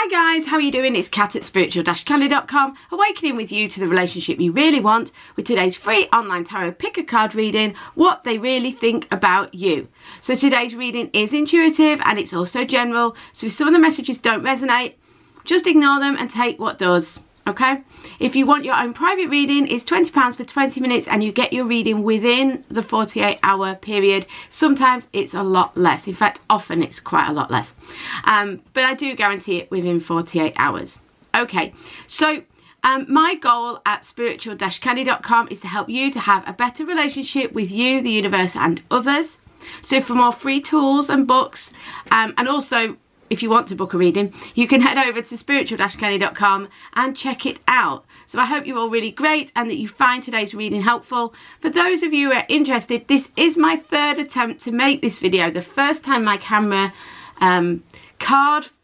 Hi guys, how are you doing? It's Kat at spiritual-candy.com, awakening with you to the relationship you really want with today's free online tarot pick a card reading, What They Really Think About You. So today's reading is intuitive and it's also general, so if some of the messages don't resonate, just ignore them and take what does. Okay, if you want your own private reading, it's £20 for 20 minutes and you get your reading within the 48-hour period. Sometimes it's a lot less. In fact, often it's quite a lot less. But I do guarantee it within 48 hours. Okay, so my goal at spiritual-candy.com is to help you to have a better relationship with you, the universe and others. So for more free tools and books, and also if you want to book a reading, you can head over to spiritual-candy.com and check it out. So I hope you're all really great and that you find today's reading helpful. For those of you who are interested, this is my third attempt to make this video. The first time my camera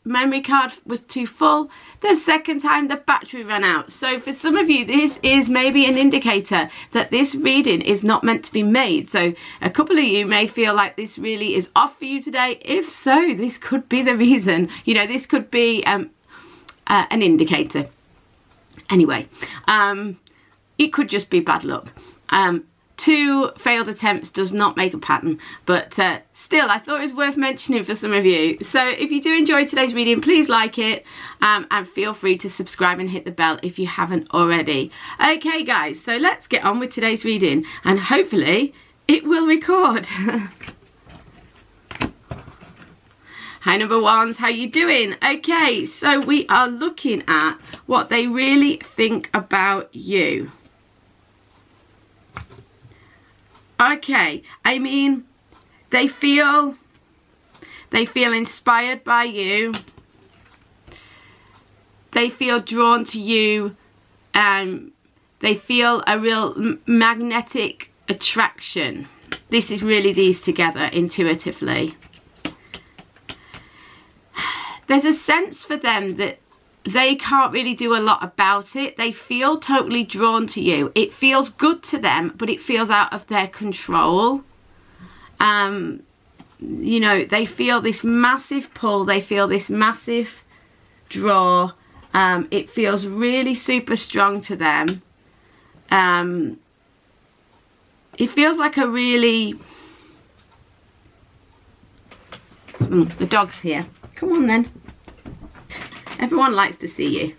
memory card was too full. The second time the battery ran out. So for some of you, this is maybe an indicator that this reading is not meant to be made. So a couple of you may feel like this really is off for you today. If so, this could be the reason. You know, this could be an indicator. Anyway, it could just be bad luck. 2 failed attempts does not make a pattern, but still I thought it was worth mentioning for some of you. So if you do enjoy today's reading, please like it and feel free to subscribe and hit the bell if you haven't already. Okay guys, so let's get on with today's reading and hopefully it will record. Hi number ones, how you doing? Okay, so we are looking at what they really think about you. Okay, I mean, they feel inspired by you. They feel drawn to you, and they feel a real magnetic attraction. This is really these together intuitively. There's a sense for them that they can't really do a lot about it. They feel totally drawn to you. It feels good to them, but it feels out of their control. You know, they feel this massive pull. They feel this massive draw. It feels really super strong to them. It feels like a really... the dog's here. Come on then. Everyone likes to see you.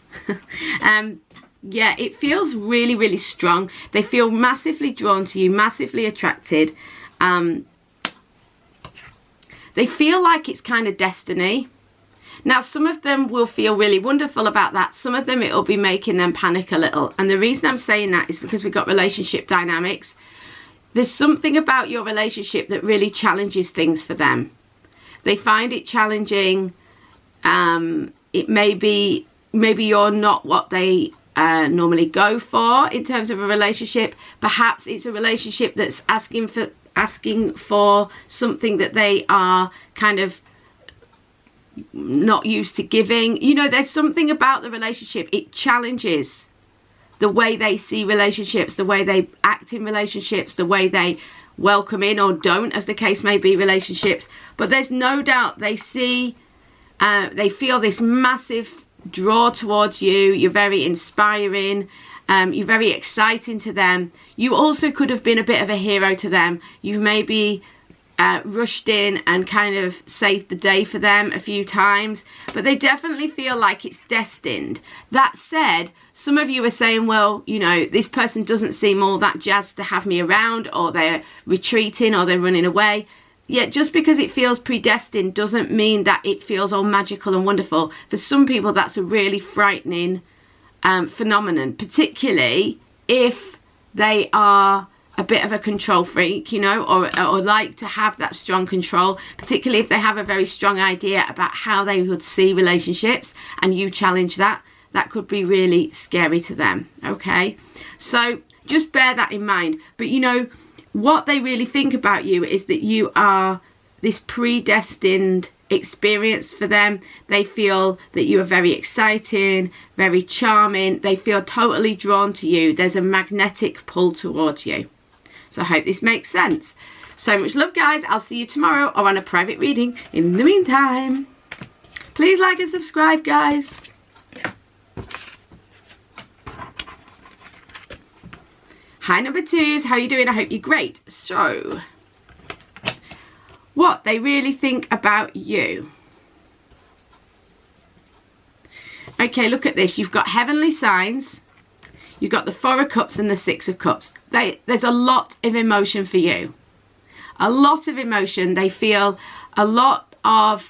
Yeah, it feels really, really strong. They feel massively drawn to you, massively attracted. They feel like it's kind of destiny. Now, some of them will feel really wonderful about that. Some of them, it'll be making them panic a little. And the reason I'm saying that is because we've got relationship dynamics. There's something about your relationship that really challenges things for them. They find it challenging. It may be, maybe you're not what they normally go for in terms of a relationship. Perhaps it's a relationship that's asking for something that they are kind of not used to giving. You know, there's something about the relationship. It challenges the way they see relationships, the way they act in relationships, the way they welcome in or don't, as the case may be, relationships. But there's no doubt they see... they feel this massive draw towards you. You're very inspiring. You're very exciting to them. You also could have been a bit of a hero to them. You've maybe rushed in and kind of saved the day for them a few times. But they definitely feel like it's destined. That said, some of you are saying, well, you know, this person doesn't seem all that jazzed to have me around, or they're retreating, or they're running away. Yeah, just because it feels predestined doesn't mean that it feels all magical and wonderful. For some people, that's a really frightening phenomenon, particularly if they are a bit of a control freak, you know, or like to have that strong control, particularly if they have a very strong idea about how they would see relationships and you challenge that. That could be really scary to them, okay? So just bear that in mind. But, you know, what they really think about you is that you are this predestined experience for them. They feel that you are very exciting, very charming. They feel totally drawn to you. There's a magnetic pull towards you. So I hope this makes sense. So much love, guys. I'll see you tomorrow or on a private reading. In the meantime, Please like and subscribe, guys. Hi, number 2s. How are you doing? I hope you're great. So, what they really think about you. Okay, look at this. You've got heavenly signs. You've got the 4 of Cups and the 6 of Cups. There's a lot of emotion for you. A lot of emotion. They feel a lot of...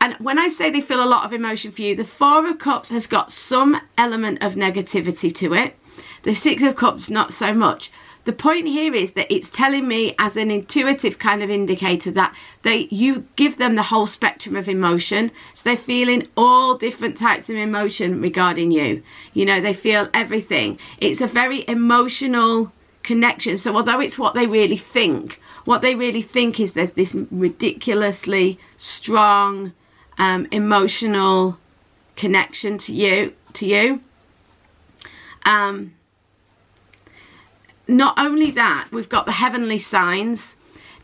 And when I say they feel a lot of emotion for you, the 4 of Cups has got some element of negativity to it. The 6 of Cups, not so much. The point here is that it's telling me as an intuitive kind of indicator that you give them the whole spectrum of emotion. So they're feeling all different types of emotion regarding you. You know, they feel everything. It's a very emotional connection. So although it's what they really think is there's this ridiculously strong emotional connection to you. Not only that, we've got the heavenly signs.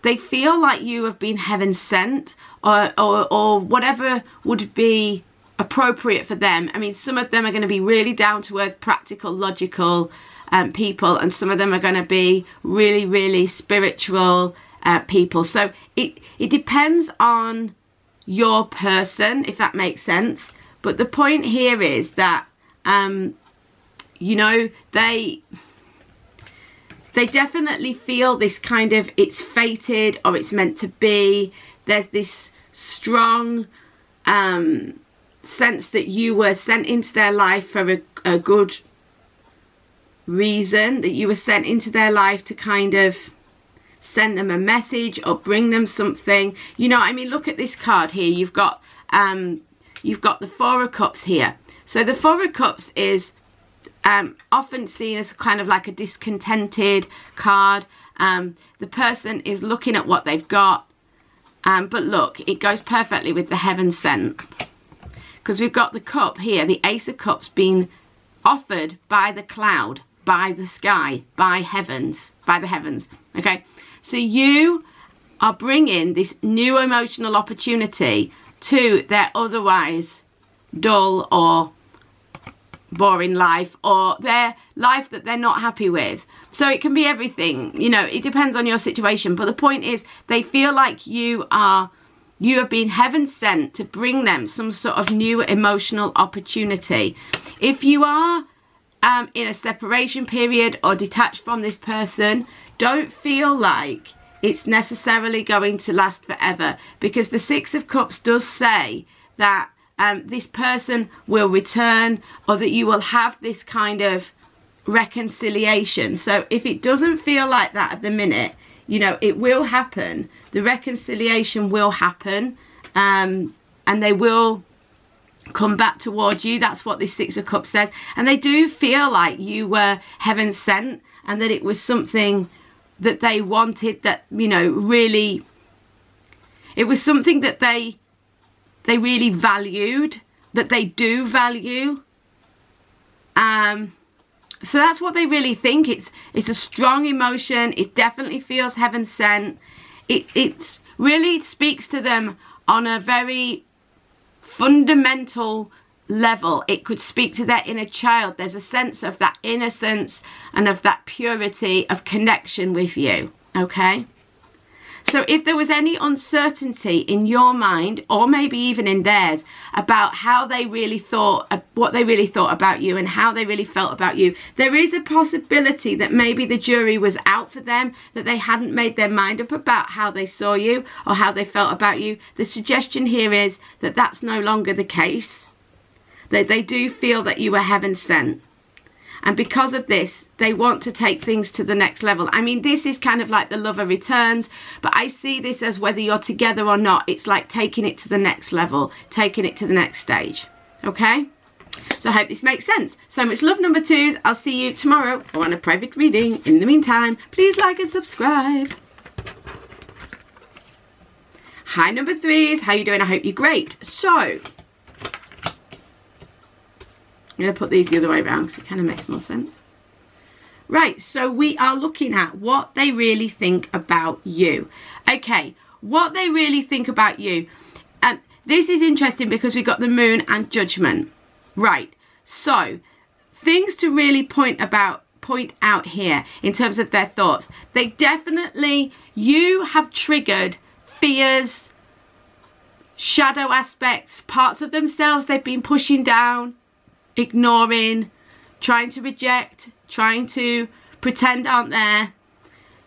They feel like you have been heaven sent, or whatever would be appropriate for them. I mean, some of them are going to be really down to earth, practical, logical people, and some of them are going to be really, really spiritual people. So it depends on your person, if that makes sense. But the point here is that you know, they definitely feel this kind of it's fated or it's meant to be. There's this strong sense that you were sent into their life for a good reason, that you were sent into their life to kind of send them a message or bring them something. You know, I mean, look at this card here. You've got the 4 of Cups here. So the 4 of Cups is often seen as kind of like a discontented card. The person is looking at what they've got, but look, it goes perfectly with the heaven sent, because we've got the cup here, the Ace of Cups, being offered by the cloud, by the sky, by the heavens. Okay, so you are bringing this new emotional opportunity to their otherwise dull or boring life, or their life that they're not happy with. So it can be everything, you know, it depends on your situation. But the point is, they feel like you have been heaven sent to bring them some sort of new emotional opportunity. If you are in a separation period or detached from this person, don't feel like it's necessarily going to last forever, because the 6 of Cups does say that this person will return, or that you will have this kind of reconciliation. So if it doesn't feel like that at the minute, you know, it will happen. The reconciliation will happen, and they will come back towards you. That's what this 6 of Cups says. And they do feel like you were heaven sent, and that it was something that they wanted, that, you know, really, it was something that they really valued, that they do value. So that's what they really think. It's a strong emotion. It definitely feels heaven sent. It really speaks to them on a very fundamental level. It could speak to their inner child. There's a sense of that innocence and of that purity of connection with you. Okay? So if there was any uncertainty in your mind, or maybe even in theirs, about how they really thought, what they really thought about you and how they really felt about you, there is a possibility that maybe the jury was out for them, that they hadn't made their mind up about how they saw you or how they felt about you. The suggestion here is that that's no longer the case, that they do feel that you were heaven sent. And because of this, they want to take things to the next level. I mean, this is kind of like the lover returns, but I see this as whether you're together or not, it's like taking it to the next level, taking it to the next stage. Okay? So I hope this makes sense. So much love, number 2s. I'll see you tomorrow or on a private reading. In the meantime, please like and subscribe. Hi, number 3s. How you doing? I hope you're great. So I'm going to put these the other way around because it kind of makes more sense. Right, so we are looking at what they really think about you. Okay, what they really think about you. this is interesting because we got the moon and judgment. Right, so things to really point out here in terms of their thoughts. They definitely, you have triggered fears, shadow aspects, parts of themselves they've been pushing down, ignoring, trying to reject, trying to pretend aren't there.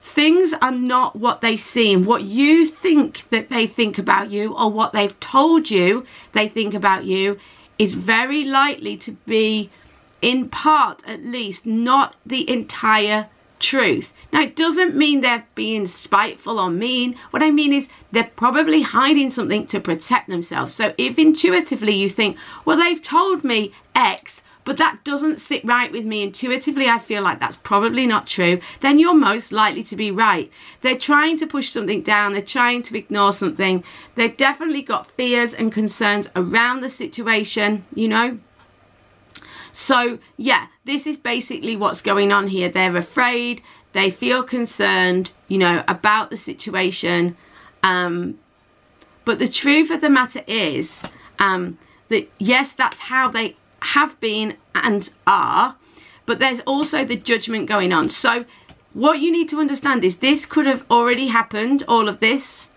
Things are not what they seem. What you think that they think about you, or what they've told you they think about you, is very likely to be, in part at least, not the entire truth. Now, it doesn't mean they're being spiteful or mean. What I mean is they're probably hiding something to protect themselves. So if intuitively you think, well, they've told me X, but that doesn't sit right with me intuitively, I feel like that's probably not true, then you're most likely to be right. They're trying to push something down, they're trying to ignore something. They've definitely got fears and concerns around the situation, you know. So yeah, this is basically what's going on here. They're afraid, they feel concerned, you know, about the situation. But the truth of the matter is that yes, that's how they have been and are, but there's also the judgment going on. So what you need to understand is this could have already happened, all of this,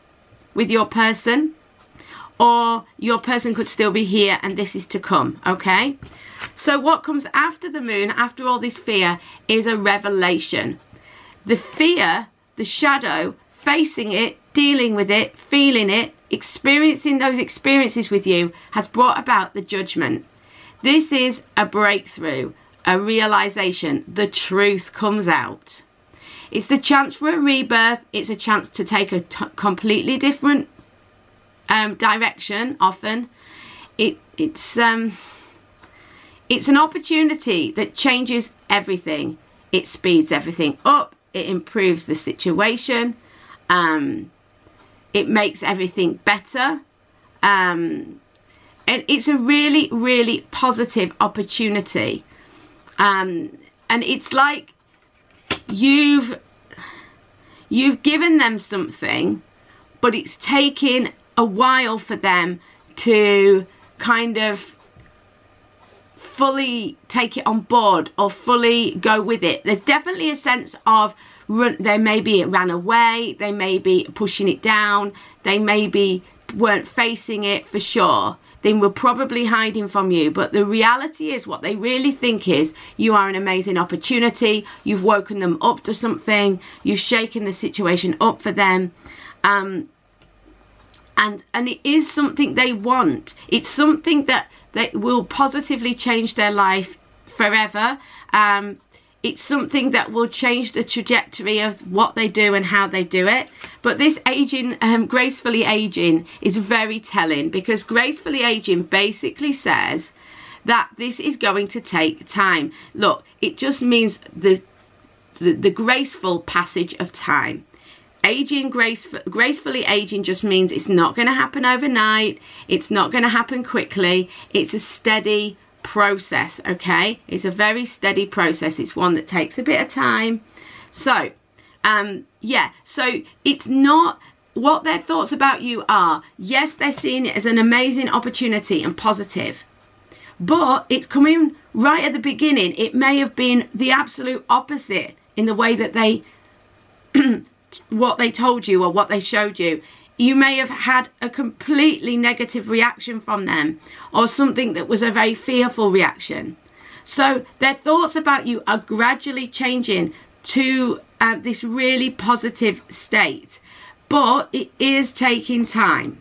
with your person, or your person could still be here and this is to come, okay? So what comes after the moon, after all this fear, is a revelation. The fear, the shadow, facing it, dealing with it, feeling it, experiencing those experiences with you, has brought about the judgment. This is a breakthrough, a realization. The truth comes out. It's the chance for a rebirth. It's a chance to take a completely different direction. Often, it's an opportunity that changes everything. It speeds everything up. It improves the situation. It makes everything better. And it's a really, really positive opportunity. And it's like you've given them something, but it's taken a while for them to kind of fully take it on board or fully go with it. There's definitely a sense of they maybe ran away, they may be pushing it down, they maybe weren't facing it for sure. They were probably hiding from you, but the reality is what they really think is you are an amazing opportunity. You've woken them up to something. You've shaken the situation up for them, and it is something they want. It's something that will positively change their life forever. It's something that will change the trajectory of what they do and how they do it. But this aging, gracefully aging, is very telling, because gracefully aging basically says that this is going to take time. Look, it just means the graceful passage of time. Gracefully aging just means it's not going to happen overnight. It's not going to happen quickly. It's a steady process, okay? It's a very steady process. It's one that takes a bit of time. So yeah, so it's not what their thoughts about you are. Yes, they're seeing it as an amazing opportunity and positive, but it's coming right at the beginning. It may have been the absolute opposite in the way that they what they told you or what they showed you. You may have had a completely negative reaction from them, or something that was a very fearful reaction. So their thoughts about you are gradually changing to this really positive state, but it is taking time.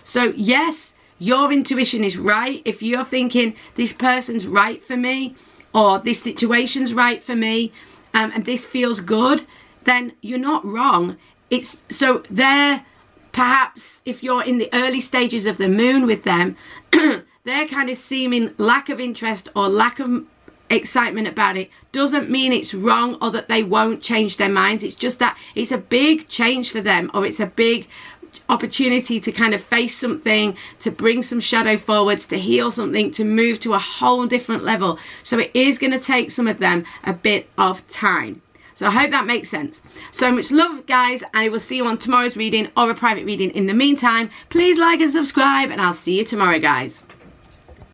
So yes, your intuition is right. If you're thinking this person's right for me, or this situation's right for me, and this feels good, then you're not wrong. It's so they're, perhaps if you're in the early stages of the moon with them, they're kind of seeming lack of interest or lack of excitement about it. Doesn't mean it's wrong or that they won't change their minds. It's just that it's a big change for them, or it's a big opportunity to kind of face something, to bring some shadow forwards, to heal something, to move to a whole different level. So it is going to take some of them a bit of time. So I hope that makes sense. So much love, guys, and I will see you on tomorrow's reading or a private reading. In the meantime, please like and subscribe, and I'll see you tomorrow, guys.